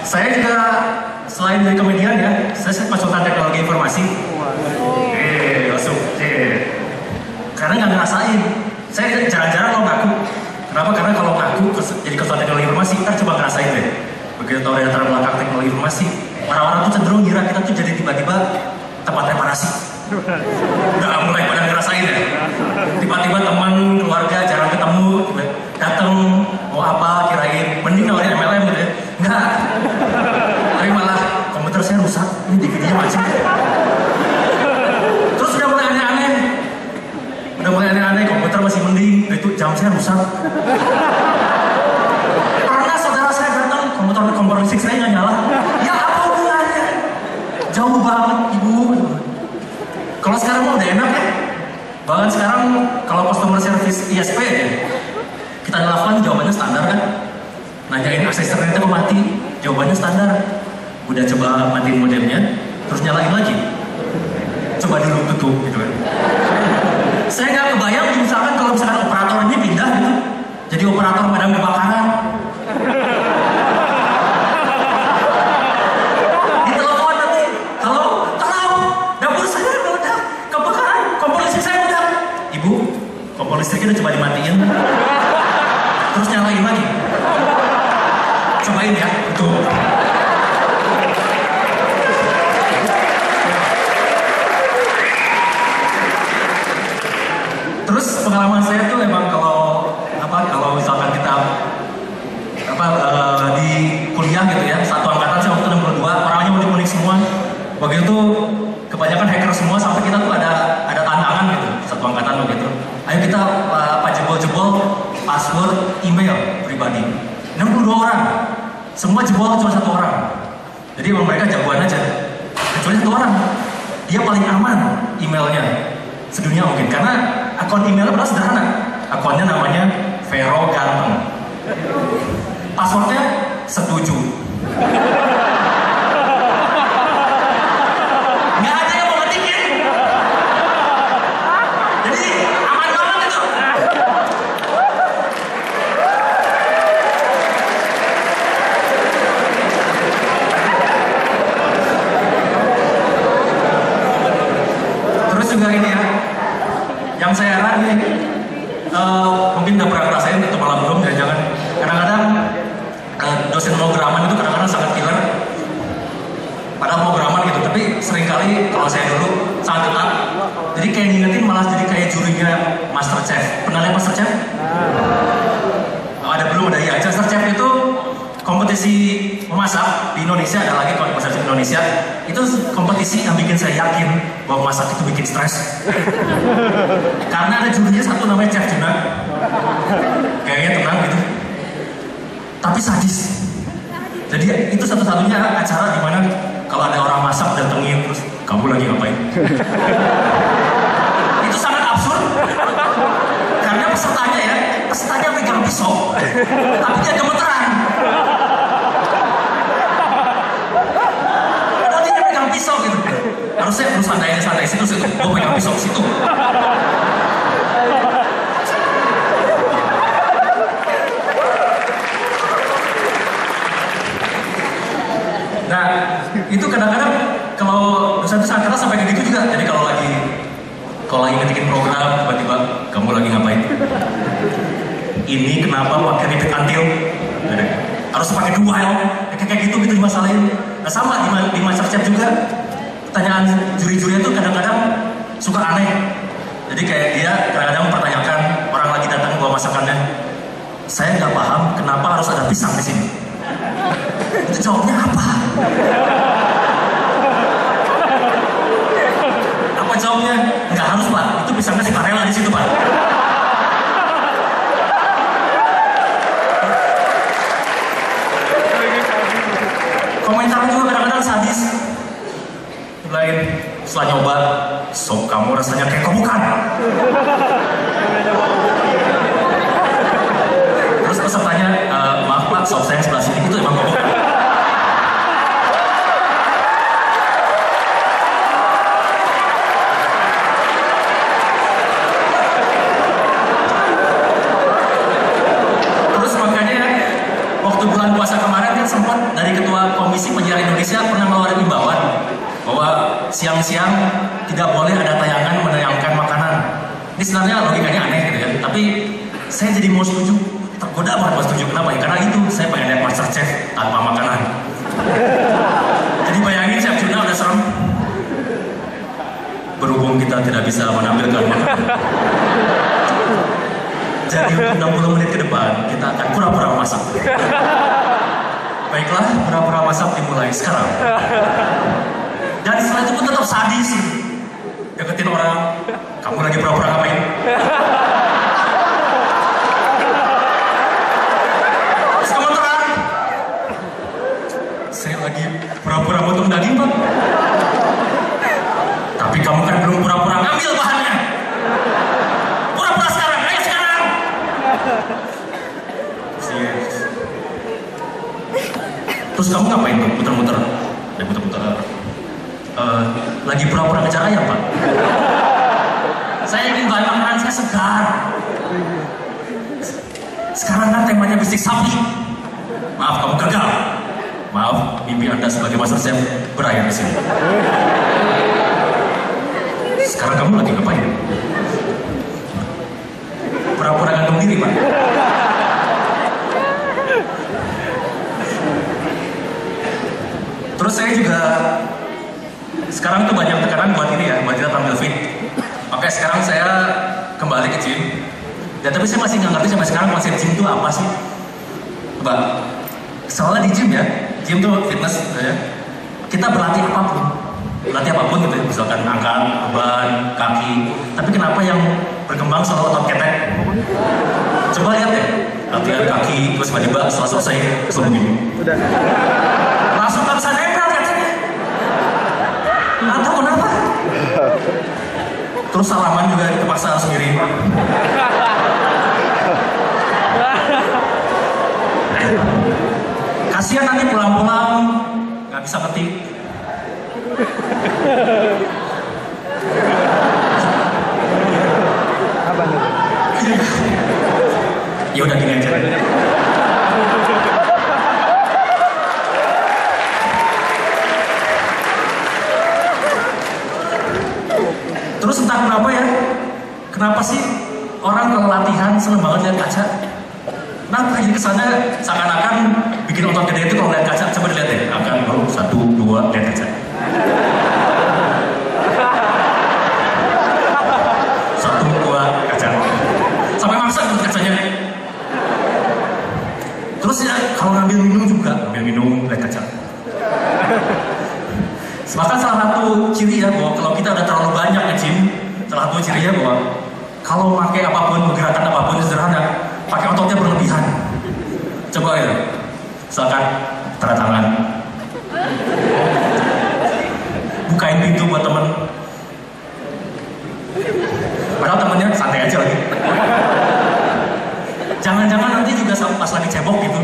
Saya juga selain dari komedian ya, saya konsultan teknologi informasi. Langsung. Karena nggak ngerasain. Saya jarang-jarang mau ngaku. Kenapa? Karena kalau ngaku jadi konsultan teknologi informasi, kita coba ngerasain deh. Begitu tahu dari latar belakang teknologi informasi, orang-orang tuh cenderung ngira kita tuh jadi tiba-tiba tempat reparasi. Udah mulai pada ngerasain ya. Tiba-tiba teman, keluarga jarang ketemu, datang mau apa, kirain mending nawarin MLM gitu ya. Enggak. Tapi malah komputer saya rusak, ini DVD-nya macet. Terus udah mulai aneh-aneh, komputer masih mending, itu jam saya rusak. Karena saudara saya datang, kompor listrik saya nggak nyala. Ya apa hubungannya? Jauh banget ibu. Kalau sekarang mah udah enak ya. Bahkan sekarang kalau customer service ISP ya, kita telepon jawabannya standar kan. Nanyain akses internetnya kok mati, jawabannya standar. Udah coba matiin modemnya, terus nyalain lagi. Coba dulu tutup gitu kan. Saya nggak kebayang misalkan kalau misalkan operator ini pindah gitu, jadi operator pemadam kebakaran. Ditelepon nanti, halo, tolong, dapur saya meledak, kebakaran, kompor listrik saya meledak. Ibu, kompor listriknya udah coba dimatiin, terus nyalain lagi. Cobain ya, tuh. Terus pengalaman saya tuh emang kalau misalkan kita di kuliah gitu ya, satu angkatan saya waktu 62, orangnya unik-unik semua. Begitu tuh kebanyakan hacker semua, sampai kita tuh ada tantangan gitu, satu angkatan begitu. Ayo kita jebol-jebol password email pribadi. 62 orang, semua jebol cuma satu orang. Jadi emang mereka jagoan aja. Kecuali satu orang, dia paling aman emailnya sedunia mungkin, karena akun emailnya padahal sederhana. Akunnya namanya Vero Ganteng. Passwordnya setuju. Nggak ada yang mau ngetikin. Jadi aman banget itu. Terus juga ini ya, yang saya heran nih, mungkin udah pernah ngerasain itu malam belum, jangan kadang-kadang dosen pemrograman itu kadang-kadang sangat killer. Padahal pemrograman gitu, tapi seringkali kalau saya dulu sangat ketat. Jadi kayak ngingetin malah jadi kayak jurinya MasterChef. Pernah lihat MasterChef? Ada belum? Ada ya. MasterChef itu kompetisi memasak di Indonesia, ada lagi kompetisi di Indonesia. Itu kompetisi yang bikin saya yakin bahwa masak itu bikin stres. Karena ada jurinya satu namanya Chef Juna. Kayaknya tenang gitu. Tapi sadis. Jadi itu satu-satunya acara di mana kalau ada orang masak datengin terus kamu lagi ngapain? Itu sangat absurd. Karena pesertanya pegang pisau, tapi dia gemeteran. Padahal dia pegang pisau gitu. Harusnya lu santai situ, gue pegang pisau situ. Nah, itu kadang-kadang kalau dosen itu sangat keras sampai kayak gitu juga. Jadi kalau lagi ngetikin program, tiba-tiba kamu lagi ngapain? Ini kenapa pakai repeat until? Harus pakai do while, kayak gitu dimasalahin. Nah sama di MasterChef juga, pertanyaan juri-jurinya tuh kadang-kadang suka aneh. Jadi kayak dia kadang-kadang mempertanyakan orang lagi datang bawa masakannya. Saya nggak paham kenapa harus ada pisang di sini. Itu jawabnya apa? Apa jawabnya? Nggak harus pak, itu pisangnya sukarela di situ pak. Komentar juga kadang-kadang sadis. Lain setelah nyoba, sop kamu rasanya kayak kobukan. Terus pesertanya, maaf pak, sop saya sebelah sini itu emang kobukan. Terus makanya waktu bulan puasa kemarin kan sempat dari ketua Indonesia pernah ngeluarin imbauan bahwa siang-siang tidak boleh ada tayangan menayangkan makanan. Ini sebenarnya logikanya aneh gitu ya, tapi saya jadi mau setuju, tergoda banget mau setuju. Kenapa ya? Karena itu saya pengen lihat MasterChef tanpa makanan. Jadi bayangin Chef Juna udah serem. Berhubung kita tidak bisa menampilkan makanan, jadi 60 menit ke depan kita akan pura-pura masak. Baiklah, pura-pura masak dimulai sekarang. Dan setelah itu pun tetap sadis. Deketin orang, kamu lagi pura-pura ngapain? Terus kamu terang, saya lagi pura-pura potong daging, Pak. Tapi kamu kan belum pura-pura ngambil bahannya. Pura-pura sekarang, ayo sekarang. Terus kamu ngapain tuh, muter-muter? Lagi pura-pura ngejar ayam, Pak. Saya ingin bahan makanan saya segar. Sekarang kan temanya bisik sapi. Maaf, kamu gagal. Maaf, mimpi Anda sebagai MasterChef berakhir di sini. Sekarang kamu lagi ngapain? Pura-pura gantung diri, Pak. Terus saya juga sekarang tuh banyak tekanan buat ini ya, buat kita tampil fit. Oke, sekarang saya kembali ke gym. Ya tapi saya masih nggak ngerti sampai sekarang konsep gym itu apa sih? Coba, soalnya di gym ya, gym tuh fitness ya. Kita berlatih apapun gitu ya, misalkan angkat, beban, kaki. Tapi kenapa yang berkembang selalu otot ketek? Coba lihat ya, latihan kaki, terus tiba-tiba setelah selesai, langsung begini. Udah. Langsung tak bisa nempel keteknya. Atau kenapa? Terus salaman juga terpaksa harus miring. Kasihan nanti pulang-pulang nggak bisa ngetik. Apa nih? Ya udah gini aja. Terus entah kenapa ya, kenapa sih orang kalau latihan seneng banget lihat kaca? Kenapa jadi kesannya seakan-akan bikin otot gede itu kalau lihat kaca? Coba dilihat deh, akan 1, 2, lihat kaca. 1, 2, kaca. Sampai maksa tuh kacanya. Terus ya kalau ngambil minum juga, lihat kaca. Bahkan salah satu ciri ya bahwa kalau kita udah terlalu banyak nge-gym, salah satu cirinya bahwa kalau pakai apapun, gerakan apapun sederhana, pakai ototnya berlebihan. Coba ya, misalkan tanda tangan, bukain pintu buat temen, padahal temennya santai aja lagi. Jangan-jangan nanti juga pas lagi cebok gitu.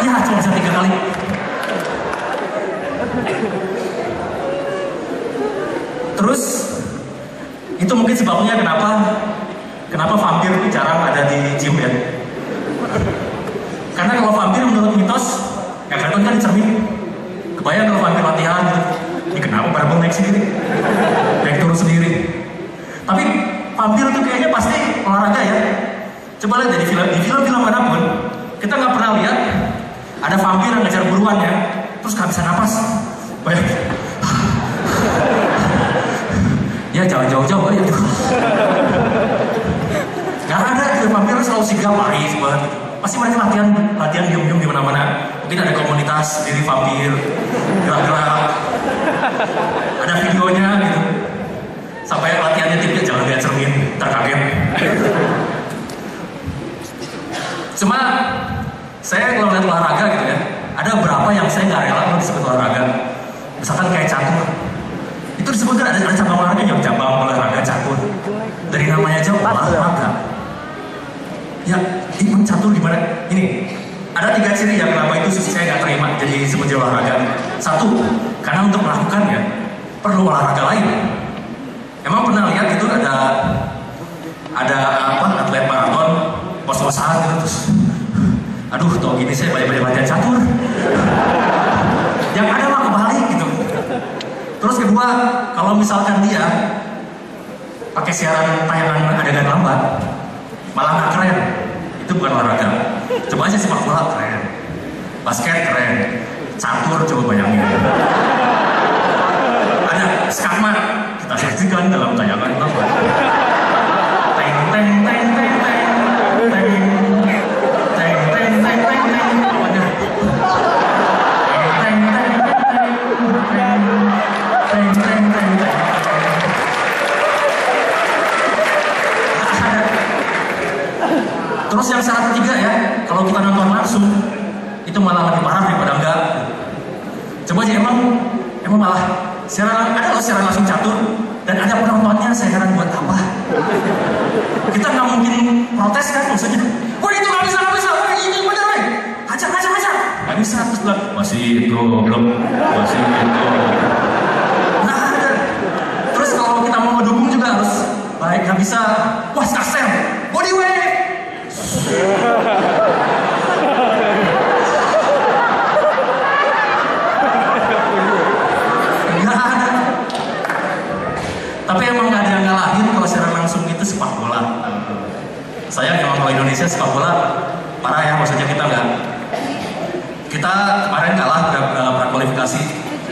Ya cuma bisa 3 kali. Terus itu mungkin sebabnya kenapa vampir jarang ada di gym ya. Karena kalau vampir menurut mitos ya kelihatan kan di cermin. Kebayang kalau vampir latihan gitu. Ini kenapa barbel naik sendiri, naik turun sendiri. Tapi vampir tuh kayaknya pasti olahraga ya. Coba lihat di film manapun kita nggak pernah lihat ada vampir yang ngejar buruannya terus nggak bisa napas. Bayangin. Ya jangan jauh-jauh aja tuh. Gak ada gitu, vampir selalu sigap lari banget gitu. Pasti mereka latihan diam-diam di mana-mana. Mungkin ada komunitas diri vampir, gerak-gerak. Ada videonya gitu. Sampai latihannya tipnya jangan lihat cermin, terkaget. Cuma saya kalau lihat olahraga gitu ya, ada beberapa yang saya nggak rela kalau disebut olahraga. Misalkan kayak catur. Itu disebutkan ada cabang olahraga yang cabang olahraga catur. Dari namanya aja olahraga. Ya, ini catur gimana? Ini ada 3 ciri ya kenapa itu saya nggak terima jadi disebut olahraga. 1, karena untuk melakukannya perlu olahraga lain. Emang pernah lihat itu ada ngos-ngosan gitu terus. Aduh, tau gini saya banyak-banyak latihan catur. Yang ada mah kebalik gitu. Terus kedua, kalau misalkan dia pakai siaran tayangan adegan lambat, malah nggak keren. Itu bukan olahraga. Coba aja sepak bola keren, basket keren, catur coba bayangin. Ada skakma kita saksikan dalam tayangan lambat. Teng teng teng teng teng teng. Terus yang syarat ketiga ya, kalau kita nonton langsung itu malah lebih parah daripada enggak. Coba aja emang malah ada loh siaran langsung catur dan ada penontonnya, saya heran buat apa? Kita nggak mungkin protes kan maksudnya. Wah itu nggak bisa, wah ini bener weh. Hajar. Nggak bisa terus bilang masih itu belum, masih itu. Nah ada. Terus kalau kita mau dukung juga harus baik, nggak bisa. Wah skasem, body wave. Nggak ada. Tapi emang nggak ada yang ngalahin kalau secara langsung itu sepak bola. Saya memang kalau Indonesia sepak bola parah ya, maksudnya kita kemarin kalah dalam prakualifikasi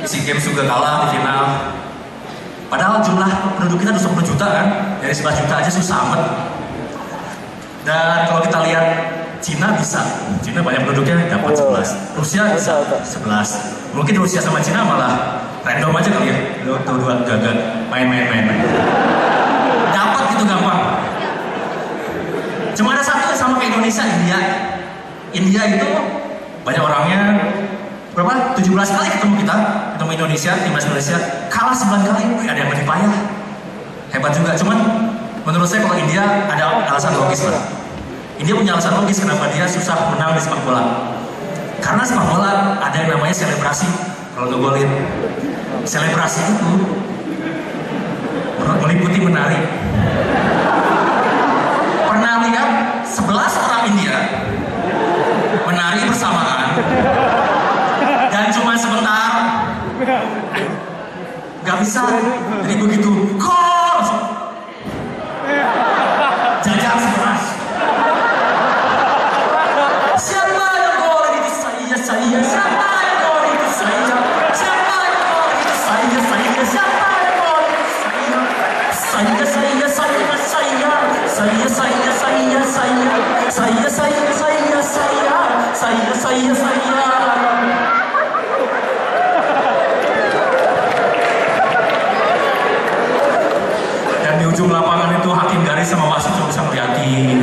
SEA Games juga kalah di final. Padahal jumlah penduduk kita 20 juta kan, dari 11 juta aja susah amat. Dan kalau kita lihat Cina bisa, Cina banyak penduduknya dapat 11, Rusia bisa 11. Mungkin Rusia sama Cina malah random aja kali ya, dua gagal, main. Dapat gitu gampang. Cuma ada satu sama kayak Indonesia, India itu banyak orangnya, berapa? 17 kali ketemu Indonesia, timnas Indonesia, kalah 9 kali, ada yang lebih payah. Hebat juga, cuman menurut saya kalau India ada alasan logis lah. India punya alasan logis kenapa dia susah menang di sepak bola. Karena sepak bola ada yang namanya selebrasi kalau ngegolin. Selebrasi itu meliputi menari. Pernah lihat 11 orang India menari bersamaan dan cuma sebentar, nggak bisa. Jadi begitu kos jajak sebelas. Siapa yang golin itu saya. Siapa yang golin itu saya. Siapa yang golin itu saya. Siapa yang golin itu saya. Dan di ujung lapangan itu hakim garis sama wasit cuma bisa ngeliatin.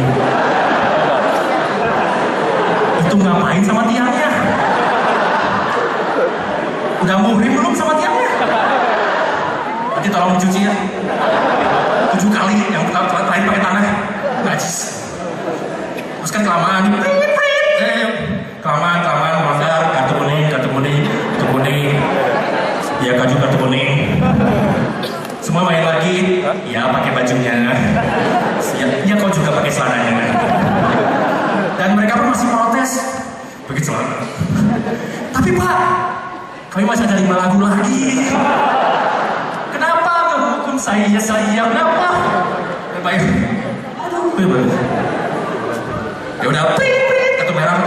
Itu ngapain sama tiangnya? Udah muhrim belum sama tiangnya? Nanti tolong dicuci ya. 7 kali yang lain pakai tanah, najis. Terus kan kelamaan, kelamaan melanggar, kartu kuning, ya kartu kuning. Semua main lagi, ya pakai bajunya, ya kau juga pakai celananya. Dan mereka pun masih protes, pakai celana. Tapi Pak, kami masih ada 5 lagu lagi. Kenapa menghukum saya? Kenapa? Baik. Aduh, ya udah, kartu merah.